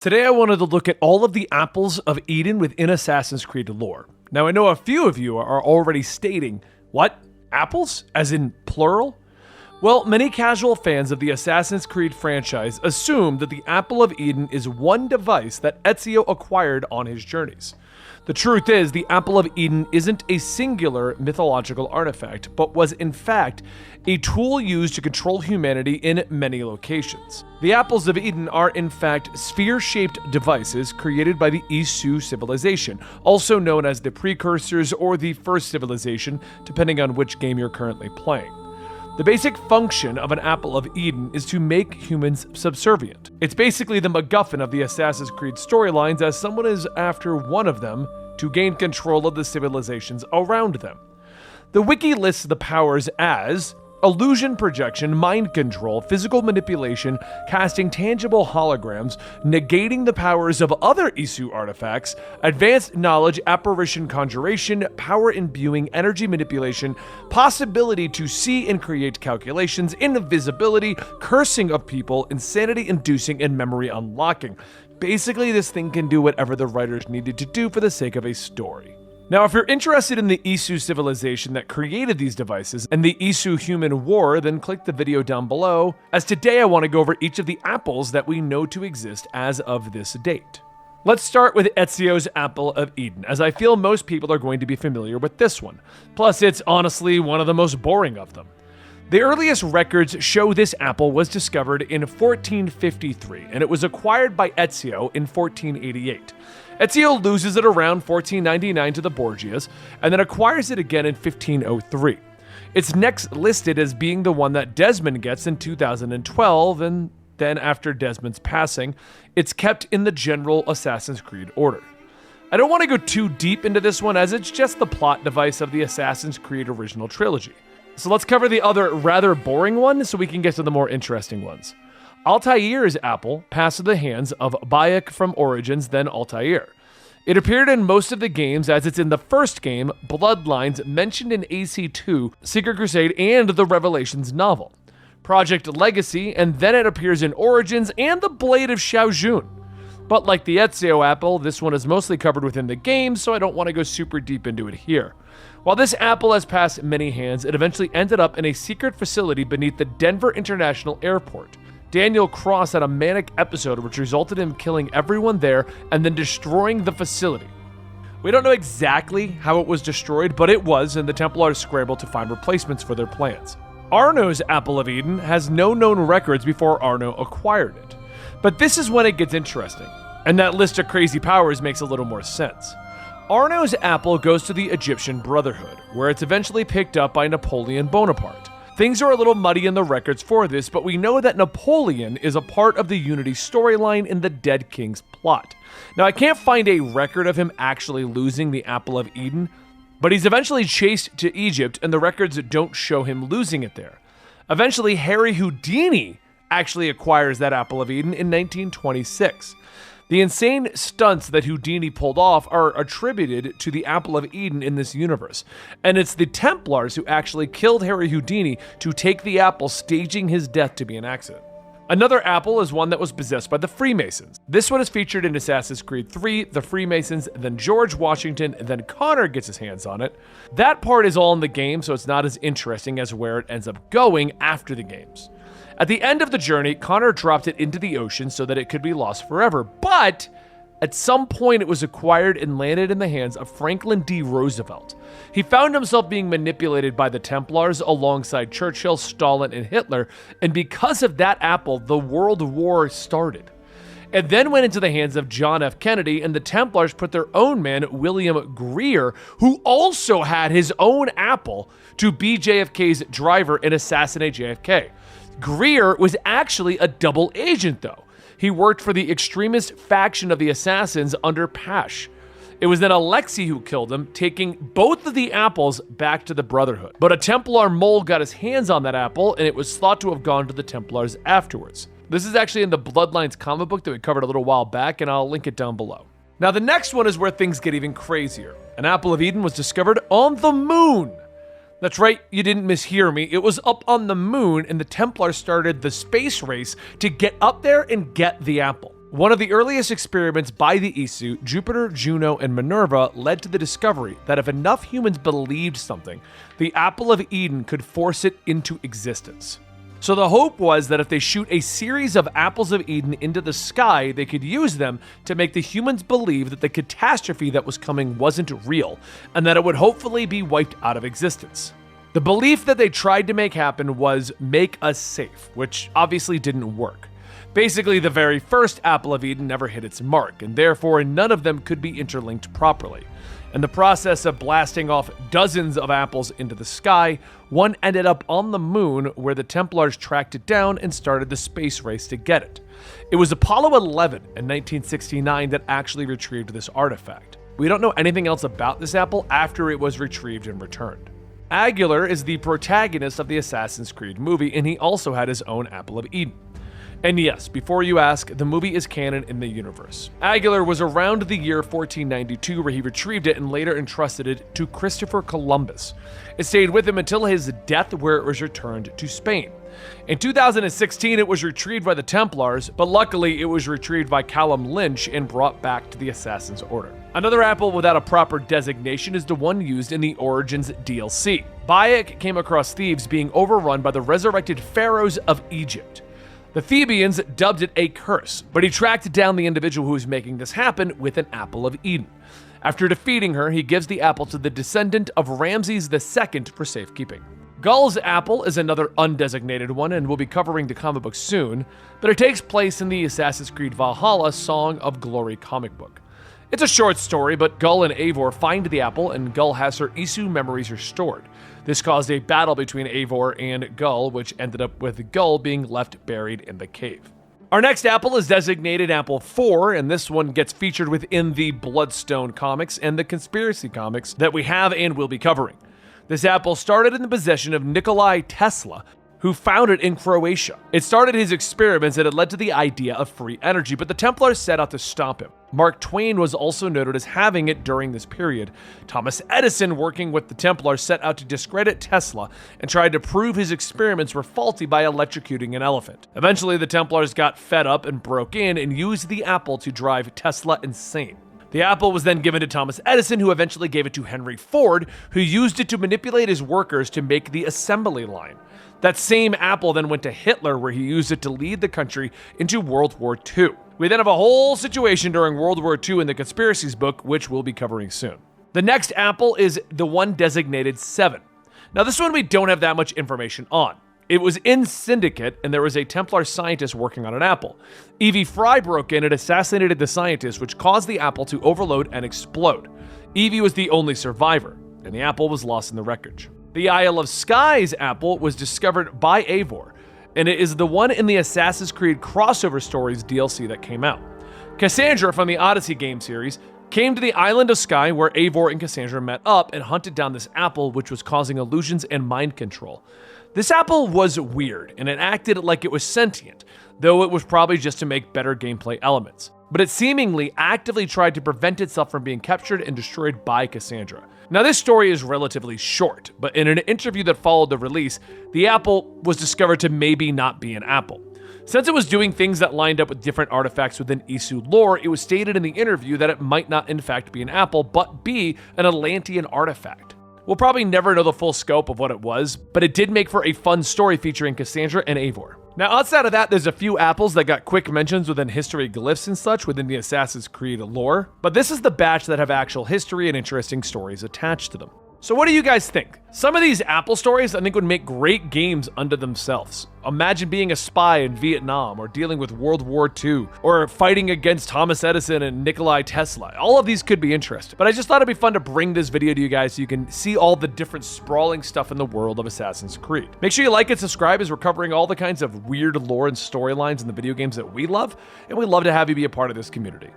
Today I wanted to look at all of the apples of Eden within Assassin's Creed lore. Now I know a few of you are already stating, what? Apples? As in plural? Well, many casual fans of the Assassin's Creed franchise assume that the Apple of Eden is one device that Ezio acquired on his journeys. The truth is, the Apple of Eden isn't a singular mythological artifact, but was in fact a tool used to control humanity in many locations. The Apples of Eden are in fact sphere-shaped devices created by the Isu civilization, also known as the Precursors or the First Civilization, depending on which game you're currently playing. The basic function of an Apple of Eden is to make humans subservient. It's basically the MacGuffin of the Assassin's Creed storylines, as someone is after one of them to gain control of the civilizations around them. The wiki lists the powers as illusion projection, mind control, physical manipulation, casting tangible holograms, negating the powers of other Isu artifacts, advanced knowledge, apparition conjuration, power imbuing, energy manipulation, possibility to see and create calculations, invisibility, cursing of people, insanity inducing, and memory unlocking. Basically, this thing can do whatever the writers needed to do for the sake of a story. Now, if you're interested in the Isu civilization that created these devices and the Isu human war, then click the video down below, as today I want to go over each of the apples that we know to exist as of this date. Let's start with Ezio's Apple of Eden, as I feel most people are going to be familiar with this one. Plus, it's honestly one of the most boring of them. The earliest records show this apple was discovered in 1453, and it was acquired by Ezio in 1488. Ezio loses it around 1499 to the Borgias, and then acquires it again in 1503. It's next listed as being the one that Desmond gets in 2012, and then after Desmond's passing, it's kept in the general Assassin's Creed order. I don't want to go too deep into this one, as it's just the plot device of the Assassin's Creed original trilogy. So let's cover the other rather boring one so we can get to the more interesting ones. Altair's apple passed through the hands of Bayek from Origins, then Altair. It appeared in most of the games, as it's in the first game, Bloodlines, mentioned in AC2, Secret Crusade, and the Revelations novel, Project Legacy, and then it appears in Origins and the Blade of Xiaojun. But like the Ezio apple, this one is mostly covered within the game, so I don't want to go super deep into it here. While this apple has passed many hands, it eventually ended up in a secret facility beneath the Denver International Airport. Daniel Cross had a manic episode which resulted in him killing everyone there and then destroying the facility. We don't know exactly how it was destroyed, but it was, and the Templars scrambled to find replacements for their plans. Arno's Apple of Eden has no known records before Arno acquired it. But this is when it gets interesting, and that list of crazy powers makes a little more sense. Arno's apple goes to the Egyptian Brotherhood, where it's eventually picked up by Napoleon Bonaparte. Things are a little muddy in the records for this, but we know that Napoleon is a part of the Unity storyline in the Dead King's plot. Now, I can't find a record of him actually losing the Apple of Eden, but he's eventually chased to Egypt, and the records don't show him losing it there. Eventually, Harry Houdini actually acquires that Apple of Eden in 1926. The insane stunts that Houdini pulled off are attributed to the Apple of Eden in this universe, and it's the Templars who actually killed Harry Houdini to take the apple, staging his death to be an accident. Another apple is one that was possessed by the Freemasons. This one is featured in Assassin's Creed 3, the Freemasons, then George Washington, and then Connor gets his hands on it. That part is all in the game, so it's not as interesting as where it ends up going after the games. At the end of the journey, Connor dropped it into the ocean so that it could be lost forever, but at some point it was acquired and landed in the hands of Franklin D. Roosevelt. He found himself being manipulated by the Templars alongside Churchill, Stalin, and Hitler, and because of that apple, the World War started. It then went into the hands of John F. Kennedy, and the Templars put their own man, William Greer, who also had his own apple, to be JFK's driver and assassinate JFK. Greer was actually a double agent, though. He worked for the extremist faction of the assassins under Pash. It was then Alexei who killed him, taking both of the apples back to the Brotherhood. But a Templar mole got his hands on that apple, and it was thought to have gone to the Templars afterwards. This is actually in the Bloodlines comic book that we covered a little while back, and I'll link it down below. Now, the next one is where things get even crazier. An Apple of Eden was discovered on the moon. That's right, you didn't mishear me. It was up on the moon, and the Templars started the space race to get up there and get the apple. One of the earliest experiments by the Isu, Jupiter, Juno, and Minerva, led to the discovery that if enough humans believed something, the Apple of Eden could force it into existence. So the hope was that if they shoot a series of apples of Eden into the sky, they could use them to make the humans believe that the catastrophe that was coming wasn't real, and that it would hopefully be wiped out of existence. The belief that they tried to make happen was make us safe, which obviously didn't work. Basically, the very first Apple of Eden never hit its mark, and therefore none of them could be interlinked properly. In the process of blasting off dozens of apples into the sky, one ended up on the moon, where the Templars tracked it down and started the space race to get it. It was Apollo 11 in 1969 that actually retrieved this artifact. We don't know anything else about this apple after it was retrieved and returned. Aguilar is the protagonist of the Assassin's Creed movie, and he also had his own Apple of Eden. And yes, before you ask, the movie is canon in the universe. Aguilar was around the year 1492 where he retrieved it and later entrusted it to Christopher Columbus. It stayed with him until his death, where it was returned to Spain. In 2016, it was retrieved by the Templars, but luckily it was retrieved by Callum Lynch and brought back to the Assassin's Order. Another apple without a proper designation is the one used in the Origins DLC. Bayek came across Thebes being overrun by the resurrected pharaohs of Egypt. The Thebians dubbed it a curse, but he tracked down the individual who was making this happen with an Apple of Eden. After defeating her, he gives the apple to the descendant of Ramses II for safekeeping. Gull's apple is another undesignated one, and we'll be covering the comic book soon, but it takes place in the Assassin's Creed Valhalla Song of Glory comic book. It's a short story, but Gull and Eivor find the apple, and Gull has her Isu memories restored. This caused a battle between Eivor and Gull, which ended up with Gull being left buried in the cave. Our next apple is designated Apple 4, and this one gets featured within the Bloodstone comics and the Conspiracy comics that we have and will be covering. This apple started in the possession of Nikolai Tesla, who found it in Croatia. It started his experiments and it led to the idea of free energy, but the Templars set out to stop him. Mark Twain was also noted as having it during this period. Thomas Edison, working with the Templars, set out to discredit Tesla and tried to prove his experiments were faulty by electrocuting an elephant. Eventually, the Templars got fed up and broke in and used the apple to drive Tesla insane. The apple was then given to Thomas Edison, who eventually gave it to Henry Ford, who used it to manipulate his workers to make the assembly line. That same apple then went to Hitler, where he used it to lead the country into World War II. We then have a whole situation during World War II in the Conspiracies book, which we'll be covering soon. The next apple is the one designated 7. Now this one we don't have that much information on. It was in Syndicate, and there was a Templar scientist working on an apple. Evie Fry broke in and assassinated the scientist, which caused the apple to overload and explode. Evie was the only survivor, and the apple was lost in the wreckage. The Isle of Skye's apple was discovered by Eivor, and it is the one in the Assassin's Creed Crossover Stories DLC that came out. Cassandra from the Odyssey game series came to the Island of Skye, where Eivor and Cassandra met up and hunted down this apple, which was causing illusions and mind control. This apple was weird, and it acted like it was sentient, though it was probably just to make better gameplay elements. But it seemingly actively tried to prevent itself from being captured and destroyed by Cassandra. Now this story is relatively short, but in an interview that followed the release, the apple was discovered to maybe not be an apple. Since it was doing things that lined up with different artifacts within Isu lore, it was stated in the interview that it might not in fact be an apple, but be an Atlantean artifact. We'll probably never know the full scope of what it was, but it did make for a fun story featuring Cassandra and Eivor. Now, outside of that, there's a few apples that got quick mentions within history glyphs and such within the Assassin's Creed lore, but this is the batch that have actual history and interesting stories attached to them. So what do you guys think? Some of these Apple stories I think would make great games unto themselves. Imagine being a spy in Vietnam, or dealing with World War II, or fighting against Thomas Edison and Nikolai Tesla. All of these could be interesting, but I just thought it'd be fun to bring this video to you guys so you can see all the different sprawling stuff in the world of Assassin's Creed. Make sure you like and subscribe, as we're covering all the kinds of weird lore and storylines in the video games that we love, and we'd love to have you be a part of this community.